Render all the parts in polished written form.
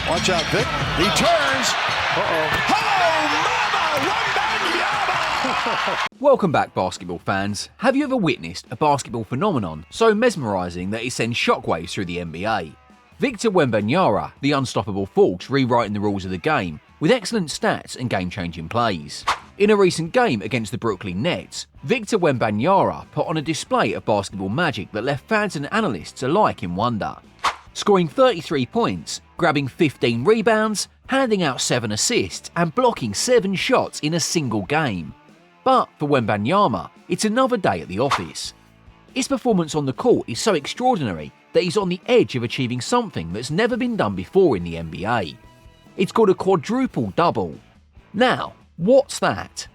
Watch out, Vic. He turns. Welcome back, basketball fans. Have you ever witnessed a basketball phenomenon so mesmerising that it sends shockwaves through the NBA? Victor Wembanyama, the unstoppable force rewriting the rules of the game with excellent stats and game-changing plays. In a recent game against the Brooklyn Nets, Victor Wembanyama put on a display of basketball magic that left fans and analysts alike in wonder. Scoring 33 points, grabbing 15 rebounds, handing out 7 assists and blocking 7 shots in a single game. But for Wembanyama, it's another day at the office. His performance on the court is so extraordinary that he's on the edge of achieving something that's never been done before in the NBA. It's called a quadruple double. Now, what's that?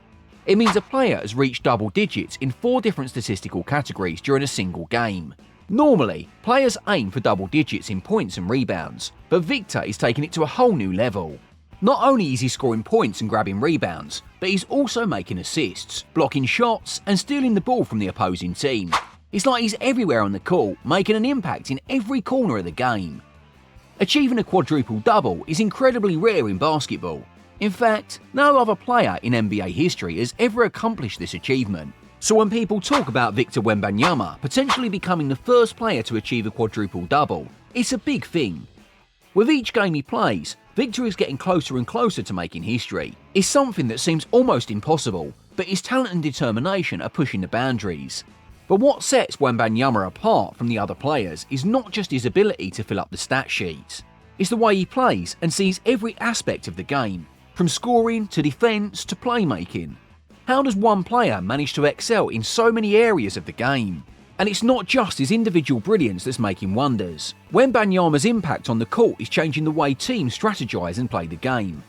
It means a player has reached double digits in 4 different statistical categories during a single game. Normally, players aim for double digits in points and rebounds, but Victor is taking it to a whole new level. Not only is he scoring points and grabbing rebounds, but he's also making assists, blocking shots and stealing the ball from the opposing team. It's like he's everywhere on the court, making an impact in every corner of the game. Achieving a quadruple double is incredibly rare in basketball. In fact, no other player in NBA history has ever accomplished this achievement. So when people talk about Victor Wembanyama potentially becoming the first player to achieve a quadruple double, it's a big thing. With each game he plays, Victor is getting closer and closer to making history. It's something that seems almost impossible, but his talent and determination are pushing the boundaries. But what sets Wembanyama apart from the other players is not just his ability to fill up the stat sheet. It's the way he plays and sees every aspect of the game, from scoring to defense to playmaking. How does one player manage to excel in so many areas of the game? And it's not just his individual brilliance that's making wonders. Wembanyama's impact on the court is changing the way teams strategize and play the game.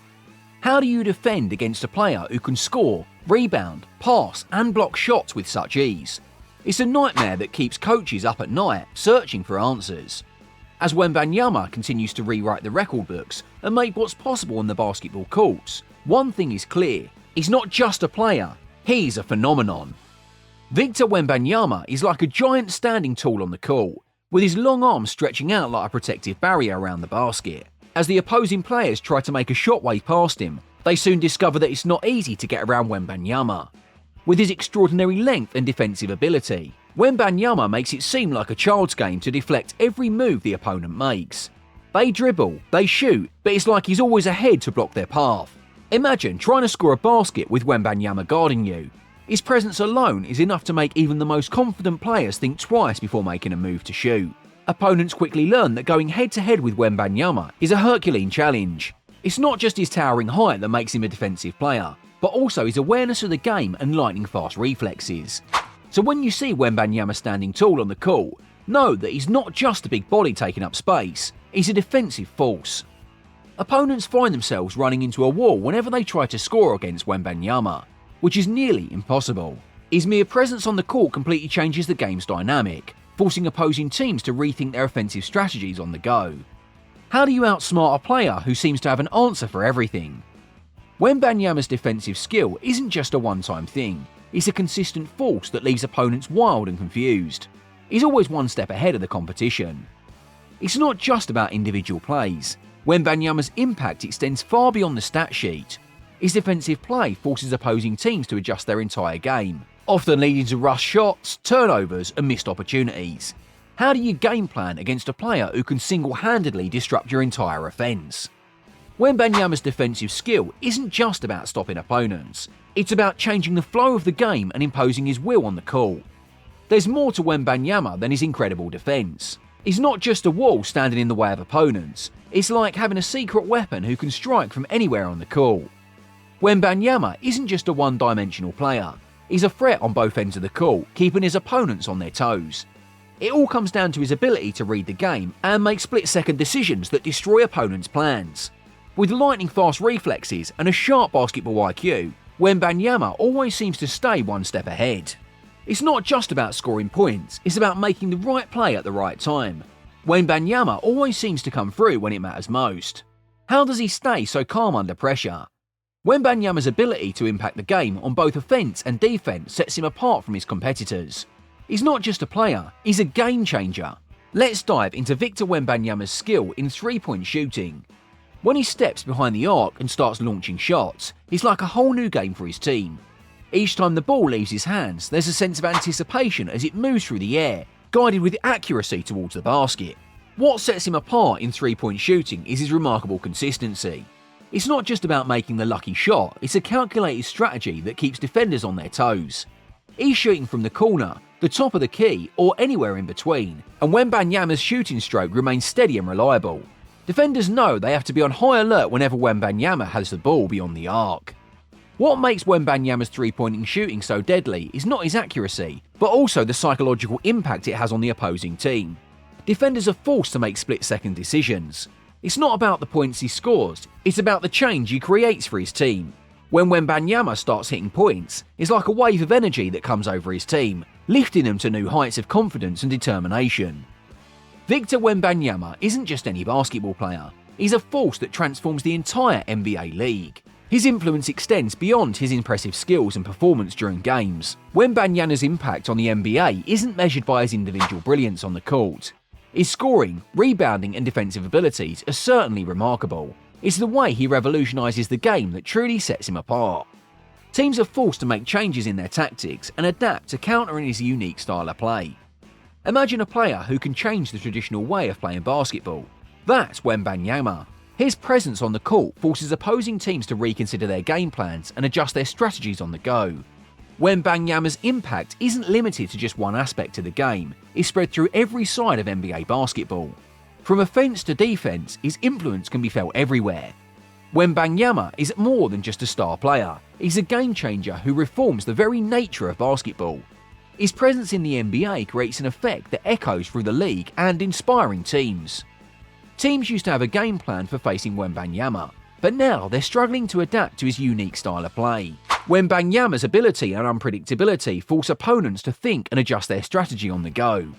How do you defend against a player who can score, rebound, pass and block shots with such ease? It's a nightmare that keeps coaches up at night searching for answers. As Wembanyama continues to rewrite the record books and make what's possible on the basketball courts, one thing is clear: he's not just a player, he's a phenomenon. Victor Wembanyama is like a giant standing tall on the court, with his long arms stretching out like a protective barrier around the basket. As the opposing players try to make a shot wave past him, they soon discover that it's not easy to get around Wembanyama. With his extraordinary length and defensive ability, Wembanyama makes it seem like a child's game to deflect every move the opponent makes. They dribble, they shoot, but it's like he's always ahead to block their path. Imagine trying to score a basket with Wembanyama guarding you. His presence alone is enough to make even the most confident players think twice before making a move to shoot. Opponents quickly learn that going head-to-head with Wembanyama is a Herculean challenge. It's not just his towering height that makes him a defensive player, but also his awareness of the game and lightning-fast reflexes. So when you see Wembanyama standing tall on the court, know that he's not just a big body taking up space, he's a defensive force. Opponents find themselves running into a wall whenever they try to score against Wembanyama, which is nearly impossible. His mere presence on the court completely changes the game's dynamic, forcing opposing teams to rethink their offensive strategies on the go. How do you outsmart a player who seems to have an answer for everything? Wembanyama's defensive skill isn't just a one-time thing, it's a consistent force that leaves opponents wild and confused. He's always one step ahead of the competition. It's not just about individual plays. Wembanyama's impact extends far beyond the stat sheet. His defensive play forces opposing teams to adjust their entire game, often leading to rush shots, turnovers and missed opportunities. How do you game plan against a player who can single-handedly disrupt your entire offense? Wembanyama's defensive skill isn't just about stopping opponents, it's about changing the flow of the game and imposing his will on the court. There's more to Wembanyama than his incredible defense. He's not just a wall standing in the way of opponents, it's like having a secret weapon who can strike from anywhere on the court. Wembanyama isn't just a one-dimensional player, he's a threat on both ends of the court, keeping his opponents on their toes. It all comes down to his ability to read the game and make split-second decisions that destroy opponents' plans. With lightning-fast reflexes and a sharp basketball IQ, Wembanyama always seems to stay one step ahead. It's not just about scoring points, it's about making the right play at the right time. Wembanyama always seems to come through when it matters most. How does he stay so calm under pressure? Wembanyama's ability to impact the game on both offense and defense sets him apart from his competitors. He's not just a player, he's a game changer. Let's dive into Victor Wembanyama's skill in three-point shooting. When he steps behind the arc and starts launching shots, it's like a whole new game for his team. Each time the ball leaves his hands, there's a sense of anticipation as it moves through the air, guided with accuracy towards the basket. What sets him apart in three-point shooting is his remarkable consistency. It's not just about making the lucky shot, it's a calculated strategy that keeps defenders on their toes. He's shooting from the corner, the top of the key, or anywhere in between, and Wembanyama's shooting stroke remains steady and reliable. Defenders know they have to be on high alert whenever Wembanyama has the ball beyond the arc. What makes Wembanyama's three-point shooting so deadly is not his accuracy, but also the psychological impact it has on the opposing team. Defenders are forced to make split-second decisions. It's not about the points he scores, it's about the change he creates for his team. When Wembanyama starts hitting points, it's like a wave of energy that comes over his team, lifting them to new heights of confidence and determination. Victor Wembanyama isn't just any basketball player, he's a force that transforms the entire NBA league. His influence extends beyond his impressive skills and performance during games. Wembanyama's impact on the NBA isn't measured by his individual brilliance on the court. His scoring, rebounding and defensive abilities are certainly remarkable. It's the way he revolutionises the game that truly sets him apart. Teams are forced to make changes in their tactics and adapt to countering his unique style of play. Imagine a player who can change the traditional way of playing basketball. That's Wembanyama. His presence on the court forces opposing teams to reconsider their game plans and adjust their strategies on the go. Wembanyama's impact isn't limited to just one aspect of the game, it's spread through every side of NBA basketball. From offense to defense, his influence can be felt everywhere. Wembanyama is more than just a star player, he's a game changer who reforms the very nature of basketball. His presence in the NBA creates an effect that echoes through the league and inspiring teams. Teams used to have a game plan for facing Wembanyama, but now they're struggling to adapt to his unique style of play. Wembanyama's ability and unpredictability force opponents to think and adjust their strategy on the go.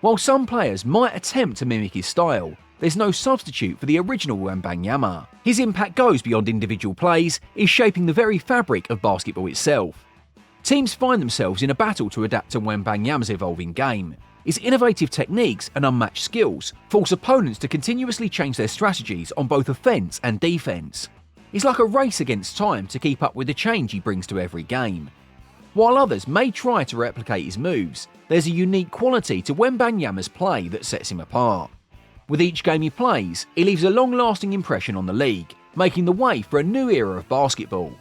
While some players might attempt to mimic his style, there's no substitute for the original Wembanyama. His impact goes beyond individual plays, is shaping the very fabric of basketball itself. Teams find themselves in a battle to adapt to Wembanyama's evolving game. His innovative techniques and unmatched skills force opponents to continuously change their strategies on both offense and defense. It's like a race against time to keep up with the change he brings to every game. While others may try to replicate his moves, there's a unique quality to Wembanyama's play that sets him apart. With each game he plays, he leaves a long-lasting impression on the league, making the way for a new era of basketball.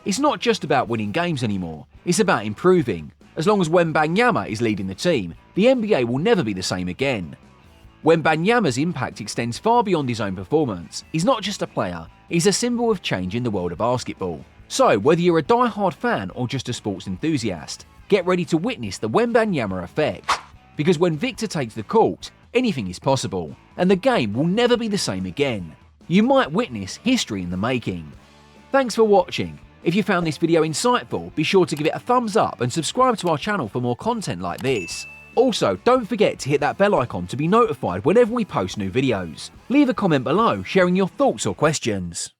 It's not just about winning games anymore, it's about improving. As long as Wembanyama is leading the team, the NBA will never be the same again. Wembanyama's impact extends far beyond his own performance. He's not just a player, he's a symbol of change in the world of basketball. So, whether you're a die-hard fan or just a sports enthusiast, get ready to witness the Wembanyama effect. Because when Victor takes the court, anything is possible, and the game will never be the same again. You might witness history in the making. Thanks for watching. If you found this video insightful, be sure to give it a thumbs up and subscribe to our channel for more content like this. Also, don't forget to hit that bell icon to be notified whenever we post new videos. Leave a comment below sharing your thoughts or questions.